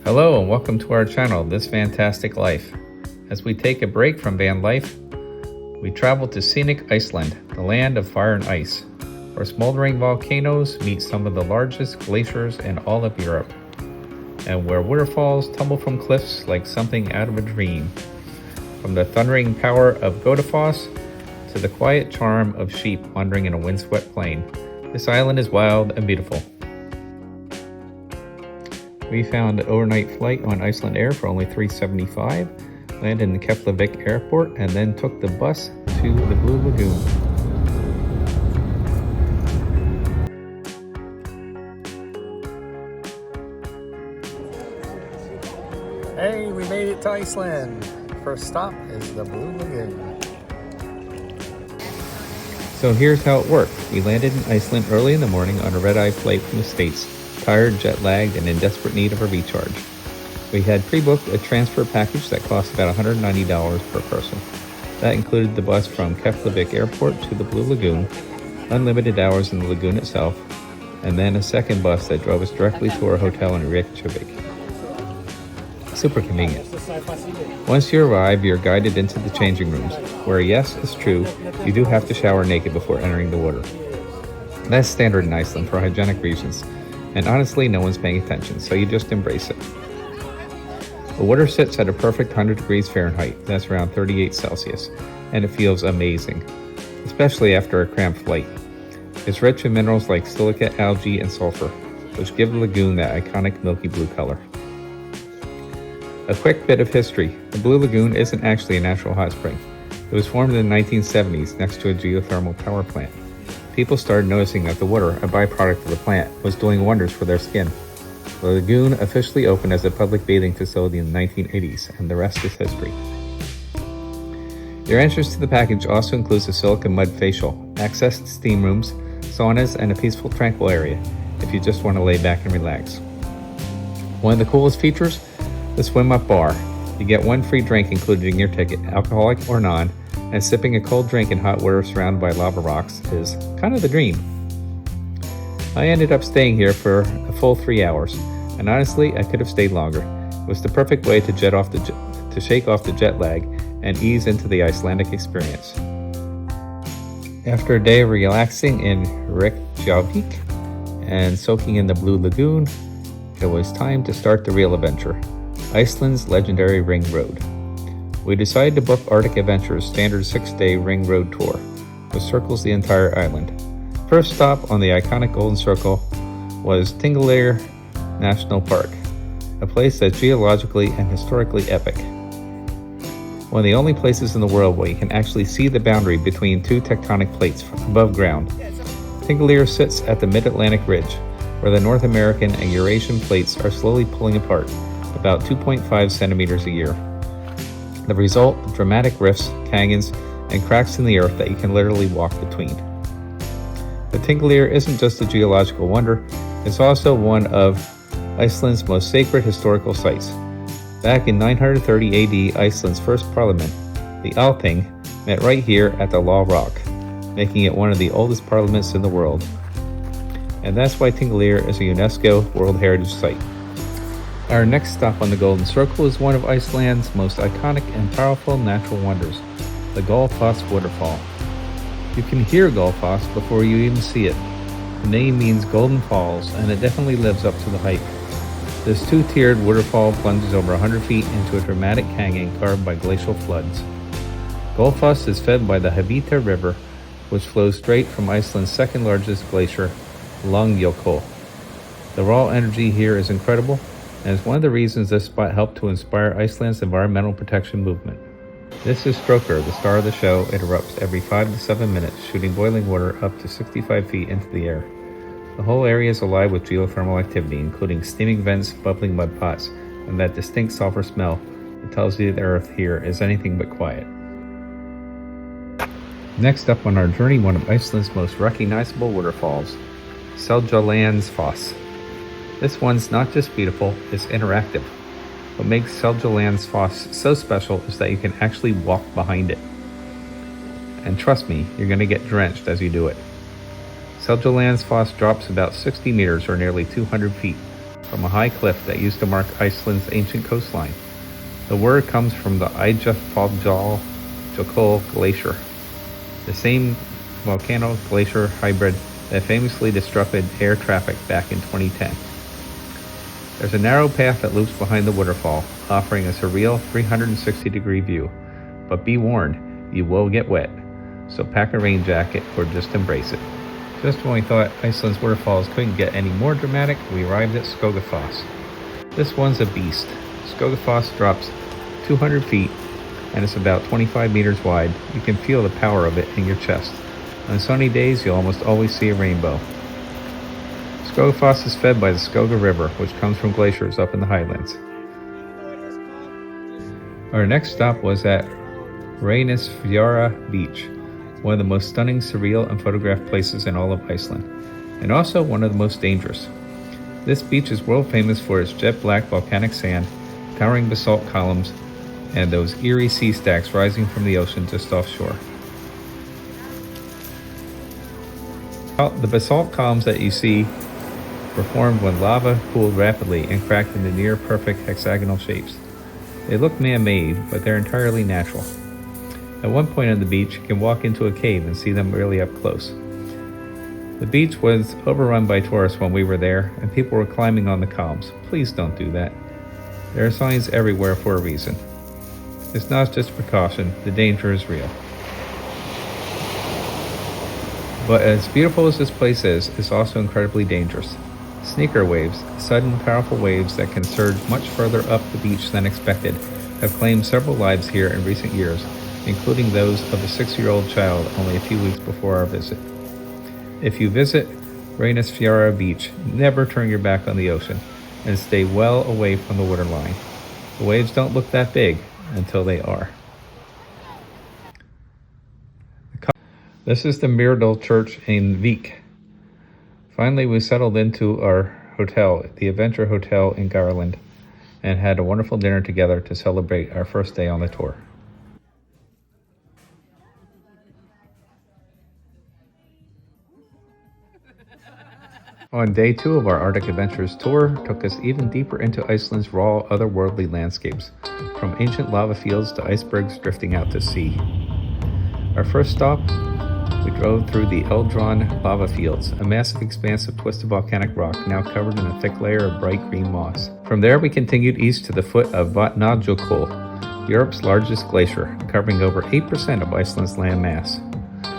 Hello and welcome to our channel, This Fantastic Life. As we take a break from van life, we travel to scenic Iceland, the land of fire and ice, where smoldering volcanoes meet some of the largest glaciers in all of Europe, and where waterfalls tumble from cliffs like something out of a dream. From the thundering power of Godafoss to the quiet charm of sheep wandering in a windswept plain, this island is wild and beautiful. We found an overnight flight on Iceland Air for only $375, landed in Keflavik Airport, and then took the bus to the Blue Lagoon. Hey, we made it to Iceland. First stop is the Blue Lagoon. So here's how it worked. We landed in Iceland early in the morning on a red-eye flight from the States, tired, jet-lagged, and in desperate need of a recharge. We had pre-booked a transfer package that cost about $190 per person. That included the bus from Keflavik Airport to the Blue Lagoon, unlimited hours in the lagoon itself, and then a second bus that drove us directly to our hotel in Reykjavik. Super convenient. Once you arrive, you're guided into the changing rooms, where yes, it's true, you do have to shower naked before entering the water. That's standard in Iceland for hygienic reasons, and honestly, no one's paying attention, so you just embrace it. The water sits at a perfect 100 degrees Fahrenheit, that's around 38 Celsius, and it feels amazing, especially after a cramped flight. It's rich in minerals like silica, algae, and sulfur, which give the lagoon that iconic milky blue color. A quick bit of history. The Blue Lagoon isn't actually a natural hot spring. It was formed in the 1970s next to a geothermal power plant. People started noticing that the water, a byproduct of the plant, was doing wonders for their skin. The lagoon officially opened as a public bathing facility in the 1980s, and the rest is history. Your entrance to the package also includes a silica mud facial, access to steam rooms, saunas, and a peaceful, tranquil area if you just want to lay back and relax. One of the coolest features? The swim-up bar. You get one free drink included in your ticket, alcoholic or non, and sipping a cold drink in hot water surrounded by lava rocks is kind of the dream. I ended up staying here for a full 3 hours, and honestly, I could have stayed longer. It was the perfect way to shake off the jet lag and ease into the Icelandic experience. After a day of relaxing in Reykjavik and soaking in the Blue Lagoon, it was time to start the real adventure. Iceland's legendary Ring Road. We decided to book Arctic Adventure's standard 6-day Ring Road tour, which circles the entire island. First stop on the iconic Golden Circle was Thingvellir National Park, a place that's geologically and historically epic. One of the only places in the world where you can actually see the boundary between two tectonic plates above ground. Thingvellir sits at the Mid-Atlantic Ridge, where the North American and Eurasian plates are slowly pulling apart, about 2.5 centimeters a year. The result, dramatic rifts, canyons, and cracks in the earth that you can literally walk between. But Thingvellir isn't just a geological wonder, it's also one of Iceland's most sacred historical sites. Back in 930 AD, Iceland's first parliament, the Althing, met right here at the Law Rock, making it one of the oldest parliaments in the world. And that's why Thingvellir is a UNESCO World Heritage Site. Our next stop on the Golden Circle is one of Iceland's most iconic and powerful natural wonders, the Gullfoss waterfall. You can hear Gullfoss before you even see it. The name means Golden Falls, and it definitely lives up to the hype. This two-tiered waterfall plunges over 100 feet into a dramatic canyon carved by glacial floods. Gullfoss is fed by the Hvita River, which flows straight from Iceland's second largest glacier, Vatnajokull. The raw energy here is incredible, and is one of the reasons this spot helped to inspire Iceland's environmental protection movement. This is Strokkur, the star of the show. It erupts every 5 to 7 minutes, shooting boiling water up to 65 feet into the air. The whole area is alive with geothermal activity, including steaming vents, bubbling mud pots, and that distinct sulfur smell that tells you the earth here is anything but quiet. Next up on our journey, one of Iceland's most recognizable waterfalls, Sjelandfoss. This one's not just beautiful, it's interactive. What makes Sjelandfoss so special is that you can actually walk behind it. And trust me, you're going to get drenched as you do it. Sjelandfoss drops about 60 meters or nearly 200 feet, from a high cliff that used to mark Iceland's ancient coastline. The word comes from the Eyjafjallajökull Glacier, the same volcano-glacier hybrid that famously disrupted air traffic back in 2010. There's a narrow path that loops behind the waterfall, offering a surreal 360-degree view. But be warned, you will get wet, so pack a rain jacket or just embrace it. Just when we thought Iceland's waterfalls couldn't get any more dramatic, we arrived at Skogafoss. This one's a beast. Skogafoss drops 200 feet and it's about 25 meters wide. You can feel the power of it in your chest. On sunny days, you'll almost always see a rainbow. Skogafoss is fed by the Skoga River, which comes from glaciers up in the Highlands. Our next stop was at Reynisfjara Beach, one of the most stunning, surreal, and photographed places in all of Iceland, and also one of the most dangerous. This beach is world famous for its jet black volcanic sand, towering basalt columns, and those eerie sea stacks rising from the ocean just offshore. The basalt columns that you see were formed when lava cooled rapidly and cracked into near-perfect hexagonal shapes. They look man-made, but they're entirely natural. At one point on the beach, you can walk into a cave and see them really up close. The beach was overrun by tourists when we were there, and people were climbing on the columns. Please don't do that. There are signs everywhere for a reason. It's not just precaution, the danger is real. But as beautiful as this place is, it's also incredibly dangerous. Sneaker waves, sudden powerful waves that can surge much further up the beach than expected, have claimed several lives here in recent years, including those of a 6-year-old child only a few weeks before our visit. If you visit Reynisfjara Beach, never turn your back on the ocean and stay well away from the waterline. The waves don't look that big until they are. This is the Myrdal Church in Vik. Finally, we settled into our hotel, the Adventure Hotel in Garland, and had a wonderful dinner together to celebrate our first day on the tour. On day 2 of our Arctic Adventures tour took us even deeper into Iceland's raw, otherworldly landscapes, from ancient lava fields to icebergs drifting out to sea. Our first stop, we drove through the Eldraun lava fields, a massive expanse of twisted volcanic rock now covered in a thick layer of bright green moss. From there, we continued east to the foot of Vatnajokull, Europe's largest glacier, covering over 8% of Iceland's land mass.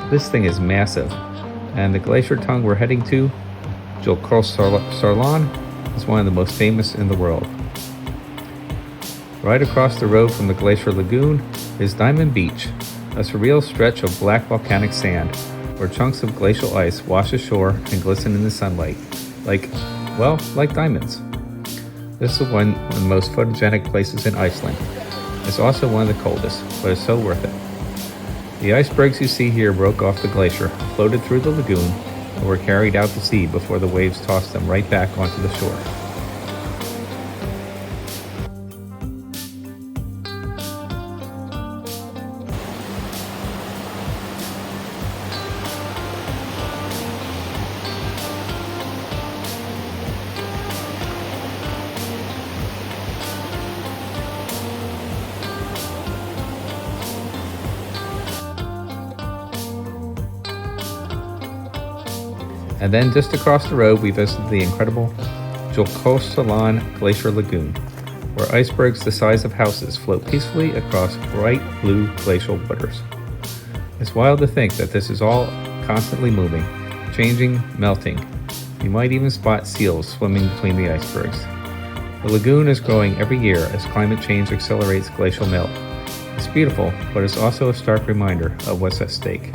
This thing is massive, and the glacier tongue we're heading to, Jokulsarlon, is one of the most famous in the world. Right across the road from the glacier lagoon is Diamond Beach, a surreal stretch of black volcanic sand where chunks of glacial ice wash ashore and glisten in the sunlight, like diamonds. This is one of the most photogenic places in Iceland. It's also one of the coldest, but it's so worth it. The icebergs you see here broke off the glacier, floated through the lagoon, and were carried out to sea before the waves tossed them right back onto the shore. And then just across the road, we visited the incredible Jokulsarlon Glacier Lagoon, where icebergs the size of houses float peacefully across bright blue glacial waters. It's wild to think that this is all constantly moving, changing, melting. You might even spot seals swimming between the icebergs. The lagoon is growing every year as climate change accelerates glacial melt. It's beautiful, but it's also a stark reminder of what's at stake.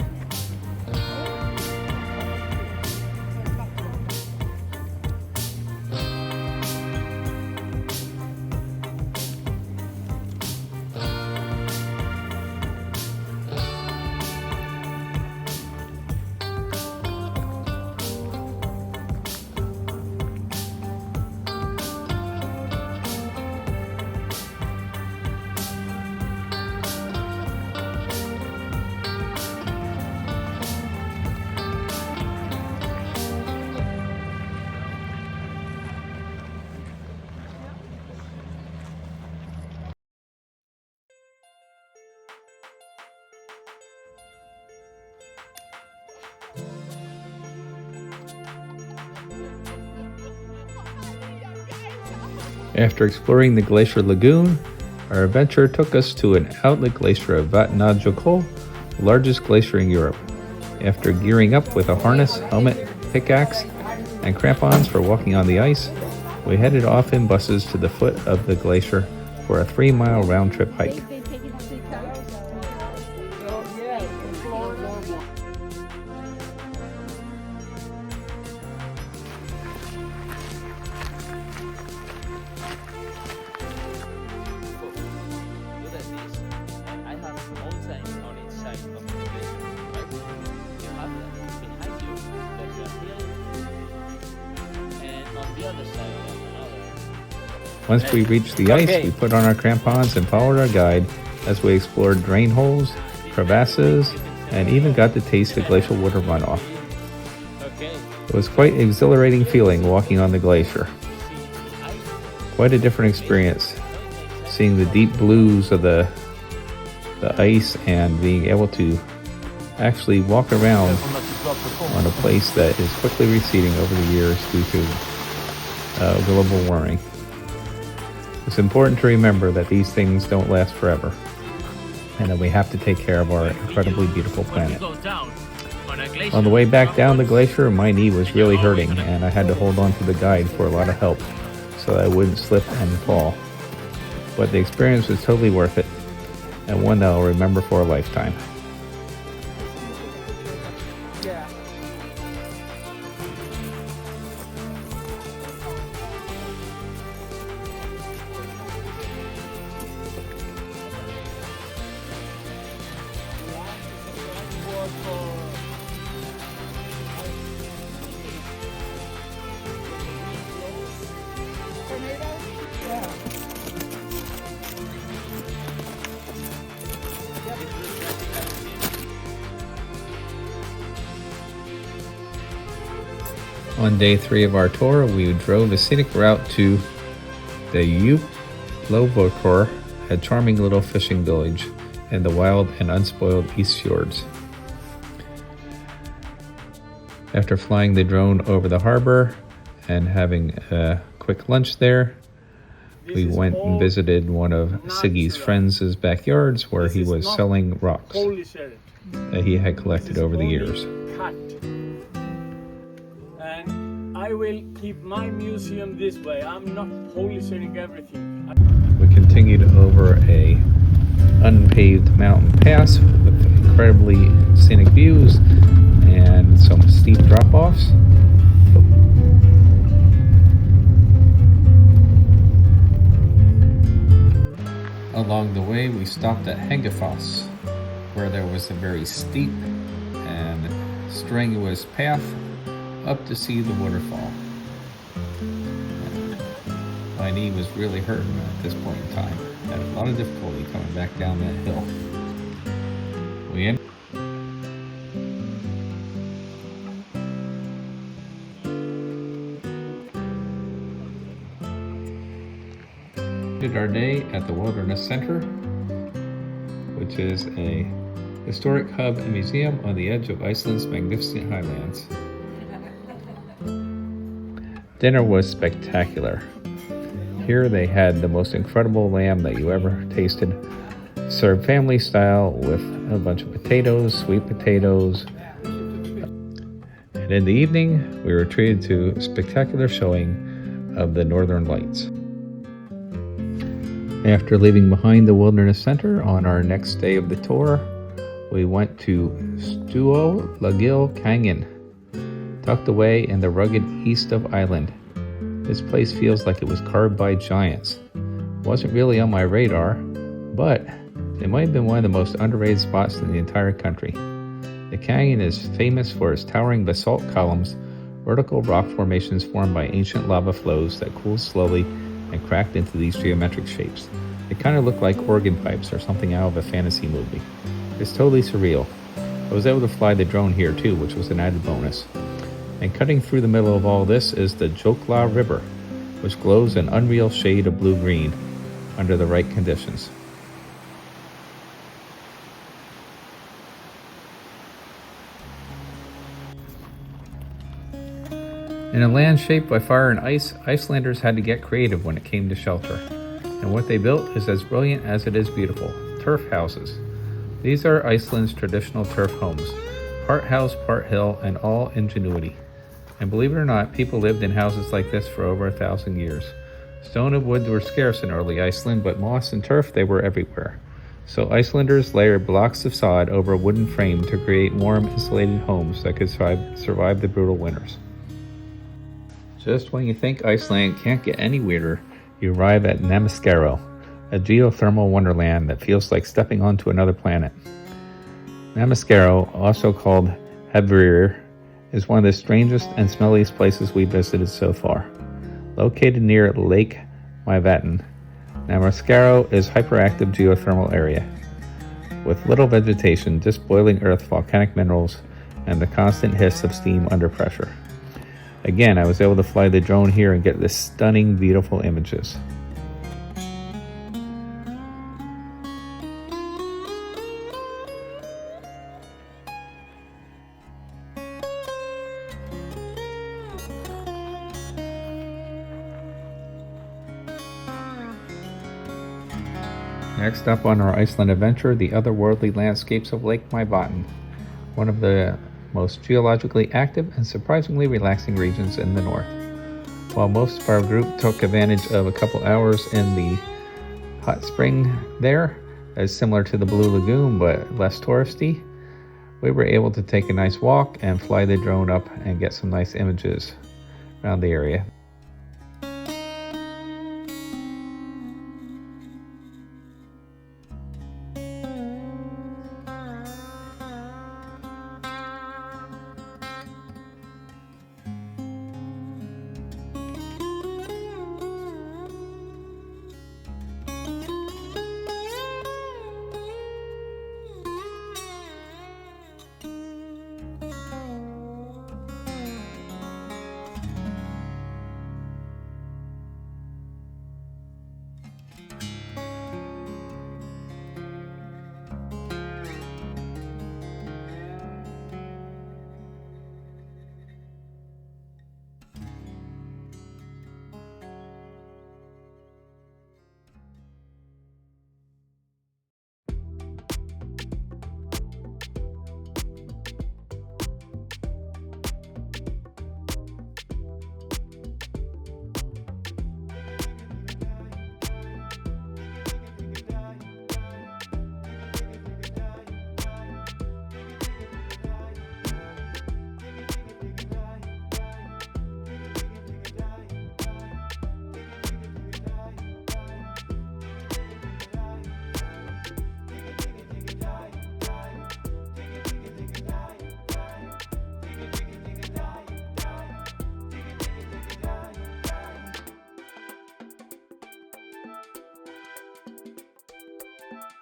After exploring the glacier lagoon, our adventure took us to an outlet glacier of Vatnajokull, the largest glacier in Europe. After gearing up with a harness, helmet, pickaxe, and crampons for walking on the ice, we headed off in buses to the foot of the glacier for a 3-mile round-trip hike. Once we reached the ice, we put on our crampons and followed our guide as we explored drain holes, crevasses, and even got to taste the glacial water runoff. It was quite an exhilarating feeling walking on the glacier. Quite a different experience, seeing the deep blues of the ice and being able to actually walk around on a place that is quickly receding over the years due to global warming. It's important to remember that these things don't last forever, and that we have to take care of our incredibly beautiful planet. On the way back down the glacier, my knee was really hurting, and I had to hold on to the guide for a lot of help so that I wouldn't slip and fall. But the experience was totally worth it, and one that I'll remember for a lifetime. On day 3 of our tour, we drove a scenic route to the Djupivogur, a charming little fishing village in the wild and unspoiled East Fjords. After flying the drone over the harbor and having a quick lunch there, we went and visited one of Siggy's friends' backyards where he was selling rocks that he had collected over the years. I will keep my museum this way. I'm not polishing everything. We continued over a unpaved mountain pass with incredibly scenic views and some steep drop-offs. Along the way, we stopped at Godafoss, where there was a very steep and strenuous path up to see the waterfall. My knee was really hurting at this point in time. I had a lot of difficulty coming back down that hill. We ended our day at the Wilderness Center, which is a historic hub and museum on the edge of Iceland's magnificent Highlands. Dinner was spectacular. Here they had the most incredible lamb that you ever tasted, served family style with a bunch of potatoes, sweet potatoes. And in the evening, we were treated to a spectacular showing of the Northern Lights. After leaving behind the Wilderness Center on our next day of the tour, we went to Stuolagil Canyon, tucked away in the rugged east of Iceland. This place feels like it was carved by giants. It wasn't really on my radar, but it might have been one of the most underrated spots in the entire country. The canyon is famous for its towering basalt columns, vertical rock formations formed by ancient lava flows that cooled slowly and cracked into these geometric shapes. They kind of look like organ pipes or something out of a fantasy movie. It's totally surreal. I was able to fly the drone here too, which was an added bonus. And cutting through the middle of all this is the Jokulsarlon River, which glows an unreal shade of blue-green under the right conditions. In a land shaped by fire and ice, Icelanders had to get creative when it came to shelter. And what they built is as brilliant as it is beautiful: turf houses. These are Iceland's traditional turf homes, part house, part hill, and all ingenuity. And believe it or not, people lived in houses like this for over 1,000 years. Stone and wood were scarce in early Iceland, but moss and turf, they were everywhere. So Icelanders layered blocks of sod over a wooden frame to create warm, insulated homes that could survive the brutal winters. Just when you think Iceland can't get any weirder, you arrive at Namarasko, a geothermal wonderland that feels like stepping onto another planet. Namarasko, also called Thingvellir, is one of the strangest and smelliest places we've visited so far. Located near Lake Myvatn, Namarasko is a hyperactive geothermal area. With little vegetation, just boiling earth, volcanic minerals, and the constant hiss of steam under pressure. Again, I was able to fly the drone here and get this stunning, beautiful images. Next up on our Iceland adventure, the otherworldly landscapes of Lake Myvatn, one of the most geologically active and surprisingly relaxing regions in the north. While most of our group took advantage of a couple hours in the hot spring there, as similar to the Blue Lagoon but less touristy, we were able to take a nice walk and fly the drone up and get some nice images around the area.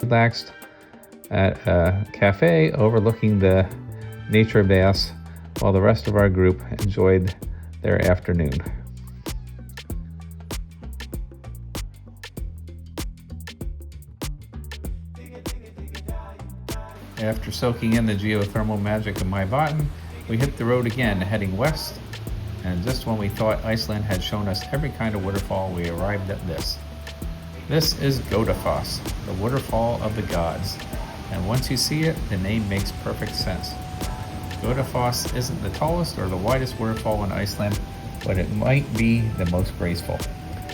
Relaxed at a cafe overlooking the nature baths while the rest of our group enjoyed their afternoon. After soaking in the geothermal magic of Myvatn, we hit the road again, heading west, and just when we thought Iceland had shown us every kind of waterfall, we arrived at this. This is Godafoss, the waterfall of the gods, and once you see it, the name makes perfect sense. Godafoss isn't the tallest or the widest waterfall in Iceland, but it might be the most graceful.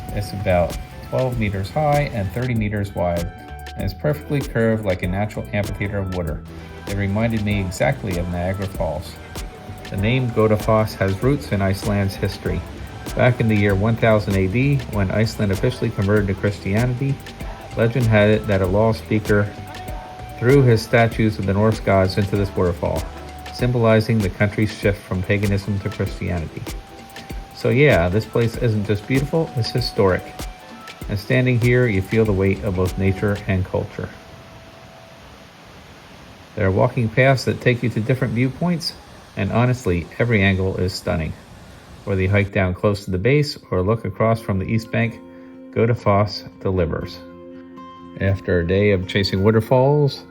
It's about 12 meters high and 30 meters wide, and is perfectly curved like a natural amphitheater of water. It reminded me exactly of Niagara Falls. The name Godafoss has roots in Iceland's history. Back in the year 1000 AD, when Iceland officially converted to Christianity, legend had it that a law speaker threw his statues of the Norse gods into this waterfall, symbolizing the country's shift from paganism to Christianity. So yeah, this place isn't just beautiful, it's historic. And standing here, you feel the weight of both nature and culture. There are walking paths that take you to different viewpoints, and honestly, every angle is stunning. Whether you hike down close to the base or look across from the east bank, Godafoss delivers. After a day of chasing waterfalls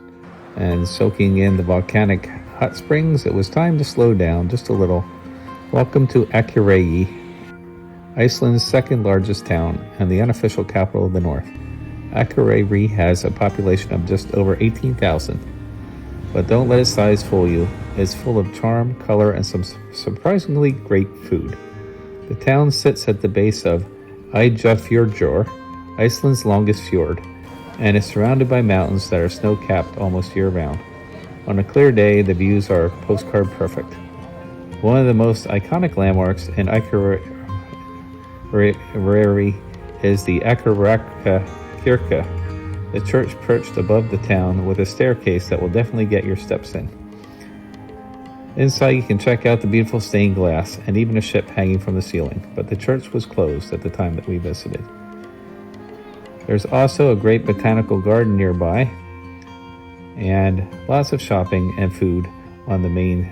and soaking in the volcanic hot springs, it was time to slow down just a little Welcome to Akureyri, Iceland's second largest town and the unofficial capital of the north. Akureyri has a population of just over 18,000. But don't let its size fool you. It's full of charm, color, and some surprisingly great food. The town sits at the base of Eyjafjörður, Iceland's longest fjord, and is surrounded by mountains that are snow-capped almost year-round. On a clear day, the views are postcard perfect. One of the most iconic landmarks in Akureyri is the Akureyri Kirkjufell, the church perched above the town with a staircase that will definitely get your steps in. Inside you can check out the beautiful stained glass and even a ship hanging from the ceiling, but the church was closed at the time that we visited. There's also a great botanical garden nearby and lots of shopping and food on the main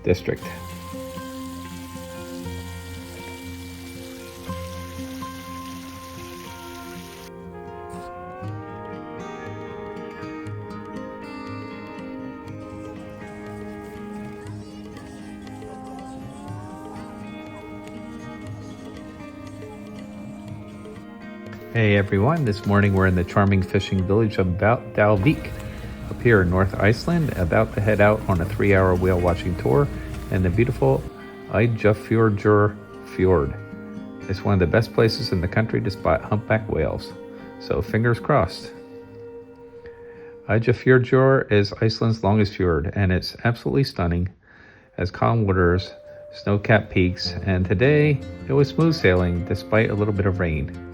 district. Hey everyone, this morning we're in the charming fishing village of Dalvík up here in North Iceland, about to head out on a 3-hour whale watching tour in the beautiful Eyjafjörður fjord. It's one of the best places in the country to spot humpback whales, so fingers crossed. Eyjafjörður is Iceland's longest fjord, and it's absolutely stunning, has calm waters, snow-capped peaks, and today it was smooth sailing despite a little bit of rain.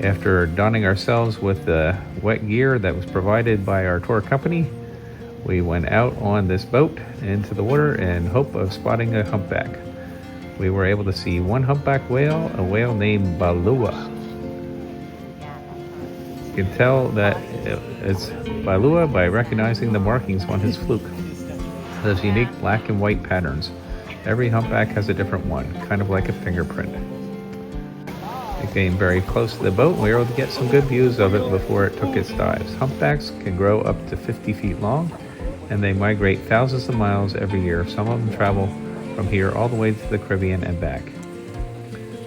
After donning ourselves with the wet gear that was provided by our tour company, we went out on this boat into the water in hope of spotting a humpback. We were able to see one humpback whale, a whale named Balua. You can tell that it's Balua by recognizing the markings on his fluke. Those unique black and white patterns. Every humpback has a different one, kind of like a fingerprint. It came very close to the boat and we were able to get some good views of it before it took its dives. Humpbacks can grow up to 50 feet long and they migrate thousands of miles every year. Some of them travel from here all the way to the Caribbean and back.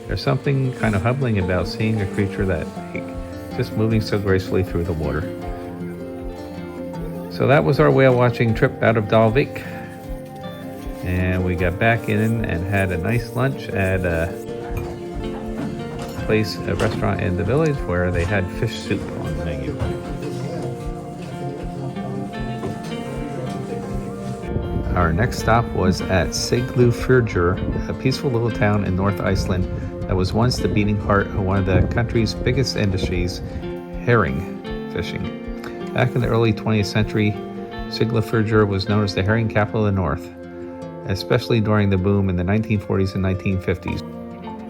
There's something kind of humbling about seeing a creature that just moving so gracefully through the water. So that was our whale watching trip out of Dalvík. And we got back in and had a nice lunch at a restaurant in the village where they had fish soup on the menu. Our next stop was at Sjelandfoss, a peaceful little town in North Iceland that was once the beating heart of one of the country's biggest industries, herring fishing. Back in the early 20th century, Sjelandfoss was known as the herring capital of the north, especially during the boom in the 1940s and 1950s.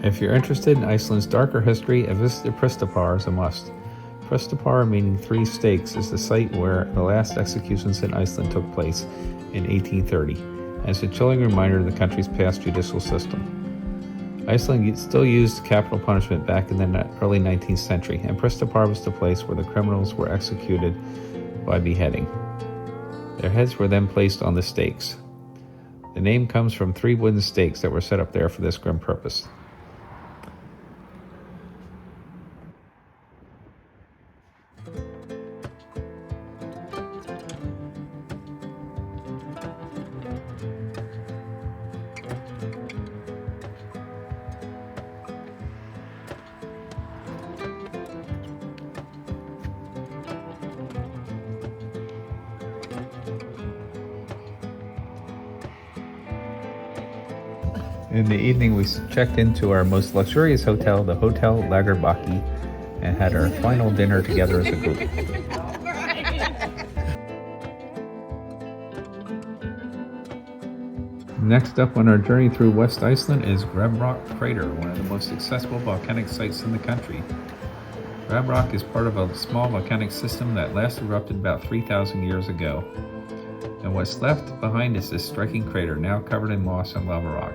If you're interested in Iceland's darker history, a visit to Prestapar is a must. Prestapar, meaning 3 stakes, is the site where the last executions in Iceland took place in 1830, and it's a chilling reminder of the country's past judicial system. Iceland still used capital punishment back in the early 19th century, and Prestapar was the place where the criminals were executed by beheading. Their heads were then placed on the stakes. The name comes from 3 wooden stakes that were set up there for this grim purpose. In the evening, we checked into our most luxurious hotel, the Hotel Lagerbaki, and had our final dinner together as a group. Next up on our journey through West Iceland is Grebrock Crater, one of the most accessible volcanic sites in the country. Grebrock is part of a small volcanic system that last erupted about 3,000 years ago. And what's left behind is this striking crater, now covered in moss and lava rock.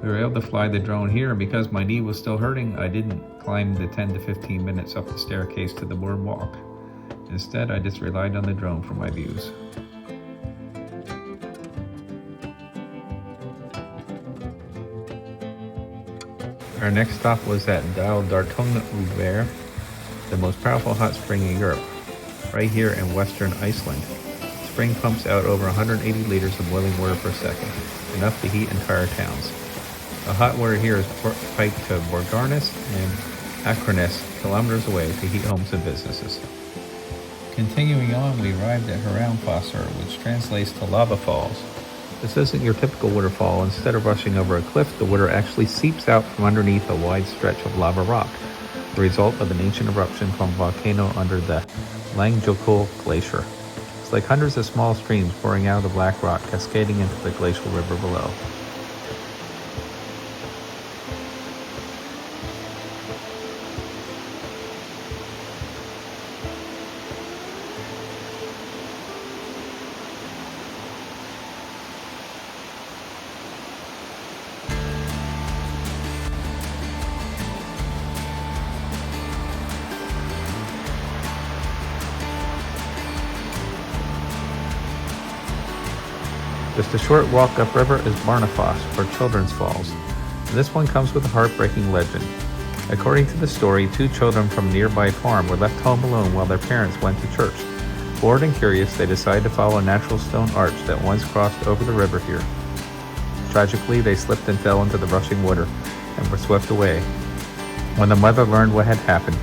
We were able to fly the drone here, and because my knee was still hurting, I didn't climb the 10 to 15 minutes up the staircase to the boardwalk. Instead, I just relied on the drone for my views. Our next stop was at Thingvellir, the most powerful hot spring in Europe, right here in western Iceland. The spring pumps out over 180 liters of boiling water per second, enough to heat entire towns. The hot water here is piped to Borgarnes and Akureyri, kilometers away, to heat homes and businesses. Continuing on, we arrived at Sjelandfoss, which translates to lava falls. This isn't your typical waterfall. Instead of rushing over a cliff, the water actually seeps out from underneath a wide stretch of lava rock, the result of an ancient eruption from a volcano under the Vatnajokull Glacier. It's like hundreds of small streams pouring out of the black rock, cascading into the glacial river below. Just a short walk upriver is Barnafoss, or Children's Falls. And this one comes with a heartbreaking legend. According to the story, 2 children from a nearby farm were left home alone while their parents went to church. Bored and curious, they decided to follow a natural stone arch that once crossed over the river here. Tragically, they slipped and fell into the rushing water and were swept away. When the mother learned what had happened,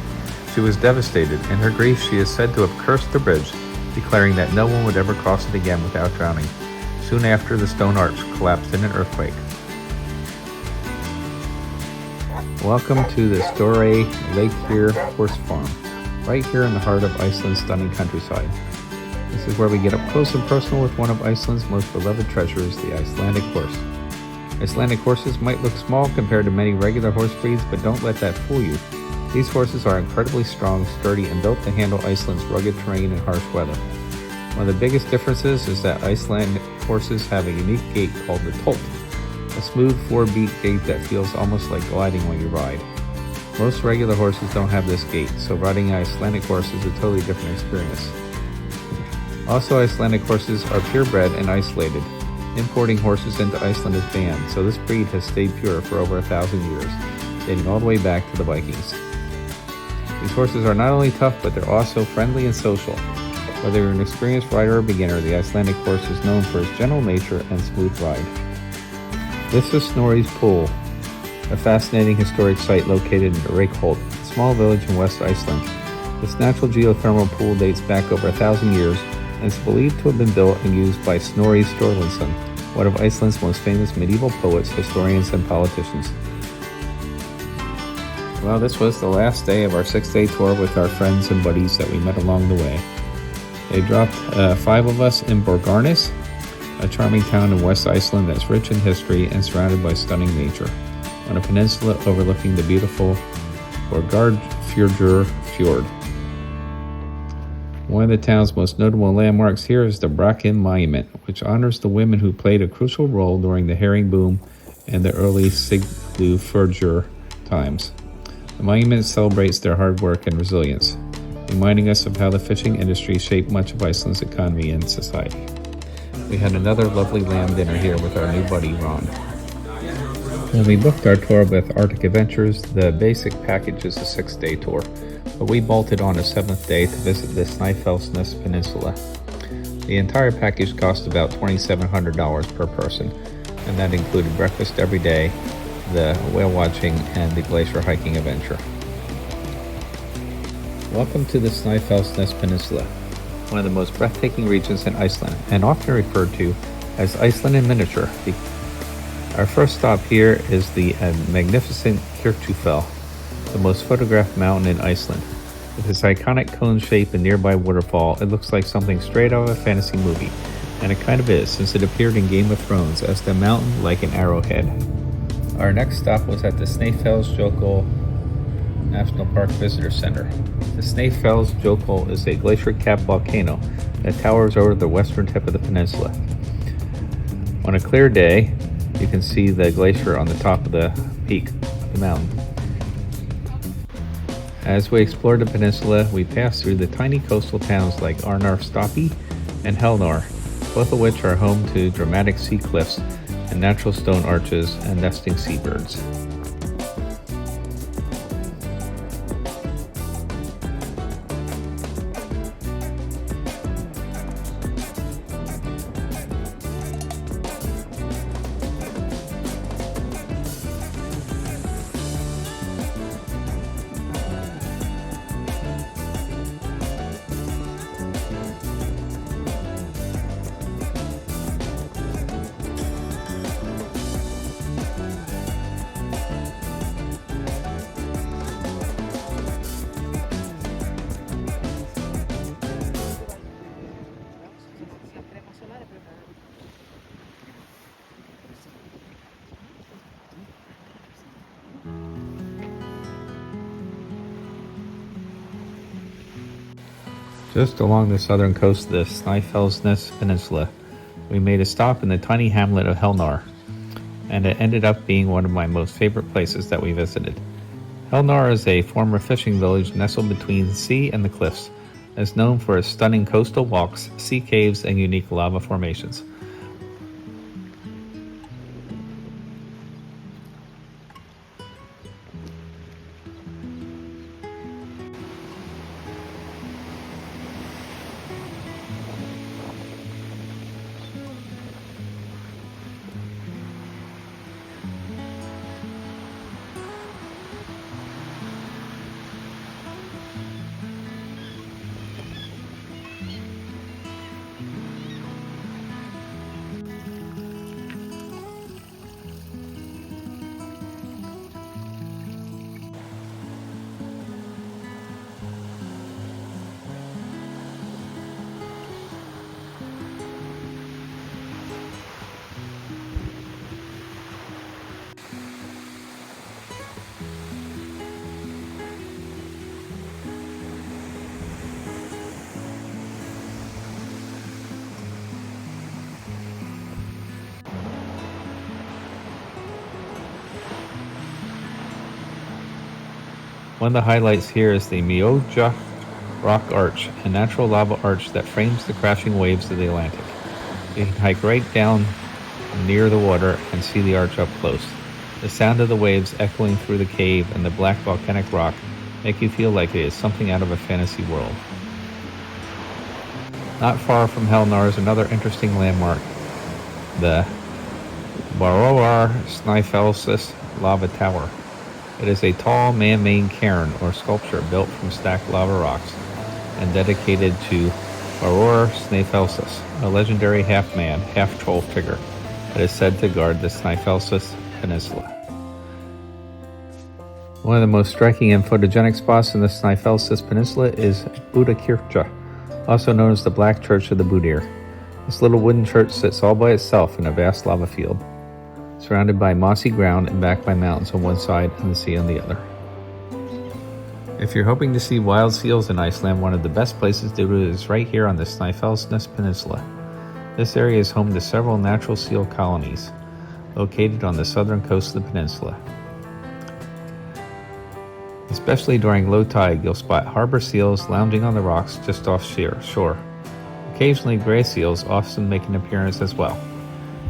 she was devastated. In her grief, she is said to have cursed the bridge, declaring that no one would ever cross it again without drowning. Soon after, the stone arch collapsed in an earthquake. Welcome to the Stureyleykir horse farm, right here in the heart of Iceland's stunning countryside. This is where we get up close and personal with one of Iceland's most beloved treasures, the Icelandic horse. Icelandic horses might look small compared to many regular horse breeds, but don't let that fool you. These horses are incredibly strong, sturdy, and built to handle Iceland's rugged terrain and harsh weather. One of the biggest differences is that Icelandic horses have a unique gait called the tolt, a smooth 4-beat gait that feels almost like gliding when you ride. Most regular horses don't have this gait, so riding an Icelandic horse is a totally different experience. Also, Icelandic horses are purebred and isolated. Importing horses into Iceland is banned, so this breed has stayed pure for over 1,000 years, dating all the way back to the Vikings. These horses are not only tough, but they're also friendly and social. Whether you're an experienced rider or beginner, the Icelandic horse is known for its gentle nature and smooth ride. This is Snorri's Pool, a fascinating historic site located in Reykjavik, a small village in West Iceland. This natural geothermal pool dates back over 1,000 years and is believed to have been built and used by Snorri Sturluson, one of Iceland's most famous medieval poets, historians, and politicians. Well, this was the last day of our 6-day tour with our friends and buddies that we met along the way. They dropped 5 of us in Borgarnes, a charming town in West Iceland that's rich in history and surrounded by stunning nature, on a peninsula overlooking the beautiful Borgarnes Fjord. One of the town's most notable landmarks here is the Brakin Monument, which honors the women who played a crucial role during the herring boom and the early Stuolagil times. The monument celebrates their hard work and resilience, reminding us of how the fishing industry shaped much of Iceland's economy and society. We had another lovely lamb dinner here with our new buddy, Ron. When we booked our tour with Arctic Adventures, the basic package is a 6-day tour, but we bolted on a 7th day to visit the Snaefellsnes Peninsula. The entire package cost about $2,700 per person, and that included breakfast every day, the whale watching, and the glacier hiking adventure. Welcome to the Snaefellsnes Peninsula, one of the most breathtaking regions in Iceland, and often referred to as Iceland in miniature. Our first stop here is the magnificent Kirkjufell, the most photographed mountain in Iceland. With its iconic cone shape and nearby waterfall, it looks like something straight out of a fantasy movie, and it kind of is, since it appeared in Game of Thrones as the mountain like an arrowhead. Our next stop was at the Snaefellsnes National Park Visitor Center. The Snaefellsnes is a glacier-capped volcano that towers over the western tip of the peninsula. On a clear day, you can see the glacier on the top of the peak of the mountain. As we explored the peninsula, we passed through the tiny coastal towns like Arnarstapi and Hellnar, both of which are home to dramatic sea cliffs and natural stone arches and nesting seabirds. Just along the southern coast of the Snaefellsnes Peninsula, we made a stop in the tiny hamlet of Hellnar, and it ended up being one of my most favorite places that we visited. Hellnar is a former fishing village nestled between the sea and the cliffs. It's known for its stunning coastal walks, sea caves, and unique lava formations. One of the highlights here is the Myvatn Rock Arch, a natural lava arch that frames the crashing waves of the Atlantic. You can hike right down near the water and see the arch up close. The sound of the waves echoing through the cave and the black volcanic rock make you feel like it is something out of a fantasy world. Not far from Hellnar is another interesting landmark, the Snaefellsnes Lava Tower. It is a tall man-made cairn or sculpture built from stacked lava rocks and dedicated to Aurora Snaefellsnes, a legendary half-man, half-troll figure that is said to guard the Snaefellsnes Peninsula. One of the most striking and photogenic spots in the Snaefellsnes Peninsula is Budakirkja, also known as the Black Church of the Budir. This little wooden church sits all by itself in a vast lava field, surrounded by mossy ground and backed by mountains on one side and the sea on the other. If you're hoping to see wild seals in Iceland, one of the best places to do it is right here on the Snaefellsnes Peninsula. This area is home to several natural seal colonies, located on the southern coast of the peninsula. Especially during low tide, you'll spot harbor seals lounging on the rocks just off shore. Occasionally, gray seals often make an appearance as well.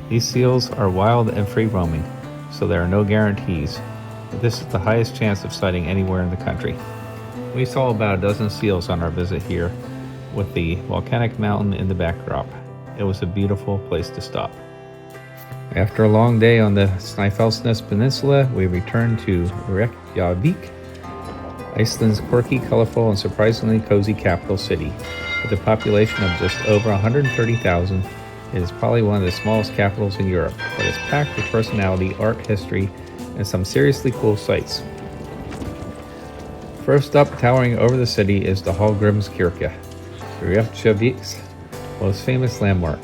These seals are wild and free-roaming, so there are no guarantees, but this is the highest chance of sighting anywhere in the country. We saw about a dozen seals on our visit here, with the volcanic mountain in the backdrop. It was a beautiful place to stop. After a long day on the Snaefellsnes Peninsula, we returned to Reykjavik, Iceland's quirky, colorful, and surprisingly cozy capital city. With a population of just over 130,000, it is probably one of the smallest capitals in Europe, but it's packed with personality, art, history, and some seriously cool sights. First up, towering over the city, is the Hallgrímskirkja, Reykjavik's most famous landmark.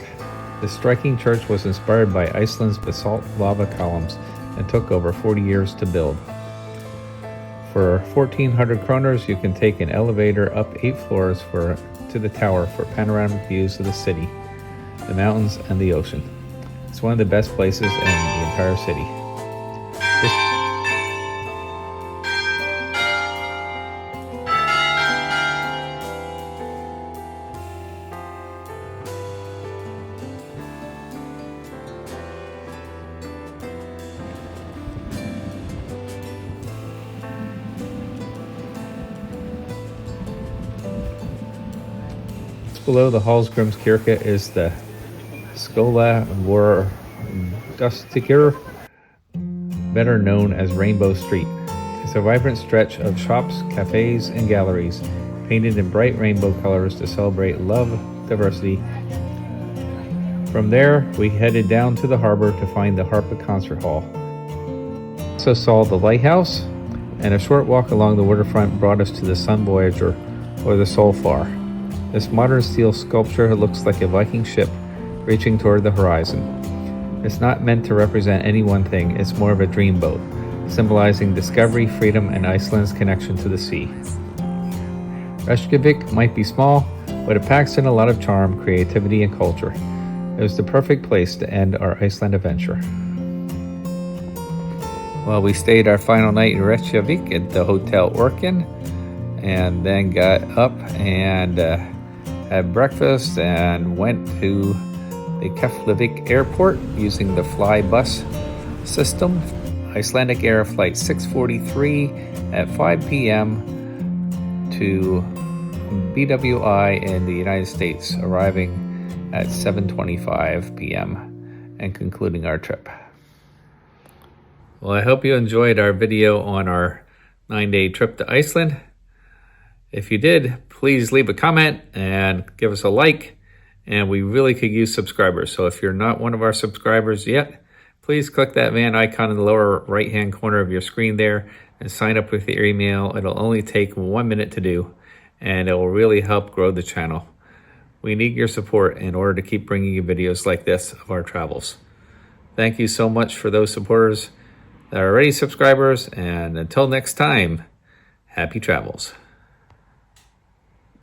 This striking church was inspired by Iceland's basalt lava columns and took over 40 years to build. For 1,400 kroners, you can take an elevator up 8 floors to the tower for panoramic views of the city, the mountains, and the ocean. It's one of the best places in the entire city. Below the Hallgrímskirkja is the Skogafoss, better known as Rainbow Street. It's a vibrant stretch of shops, cafes, and galleries, painted in bright rainbow colors to celebrate love, diversity. From there, we headed down to the harbor to find the Harpa Concert Hall. We also saw the lighthouse, and a short walk along the waterfront brought us to the Sun Voyager, or the Solfar. This modern steel sculpture looks like a Viking ship reaching toward the horizon. It's not meant to represent any one thing, it's more of a dream boat, symbolizing discovery, freedom, and Iceland's connection to the sea. Reykjavik might be small, but it packs in a lot of charm, creativity, and culture. It was the perfect place to end our Iceland adventure. Well, we stayed our final night in Reykjavik at the Hotel Orkin, and then got up and had breakfast and went to the Keflavik airport using the fly bus system. Icelandic Air Flight 643 at 5 p.m. to BWI in the United States, arriving at 7:25 p.m. and concluding our trip. Well, I hope you enjoyed our video on our 9-day trip to Iceland. If you did, please leave a comment and give us a like, and we really could use subscribers. So if you're not one of our subscribers yet, please click that van icon in the lower right-hand corner of your screen there and sign up with your email. It'll only take 1 minute to do, and it will really help grow the channel. We need your support in order to keep bringing you videos like this of our travels. Thank you so much for those supporters that are already subscribers, and until next time, happy travels.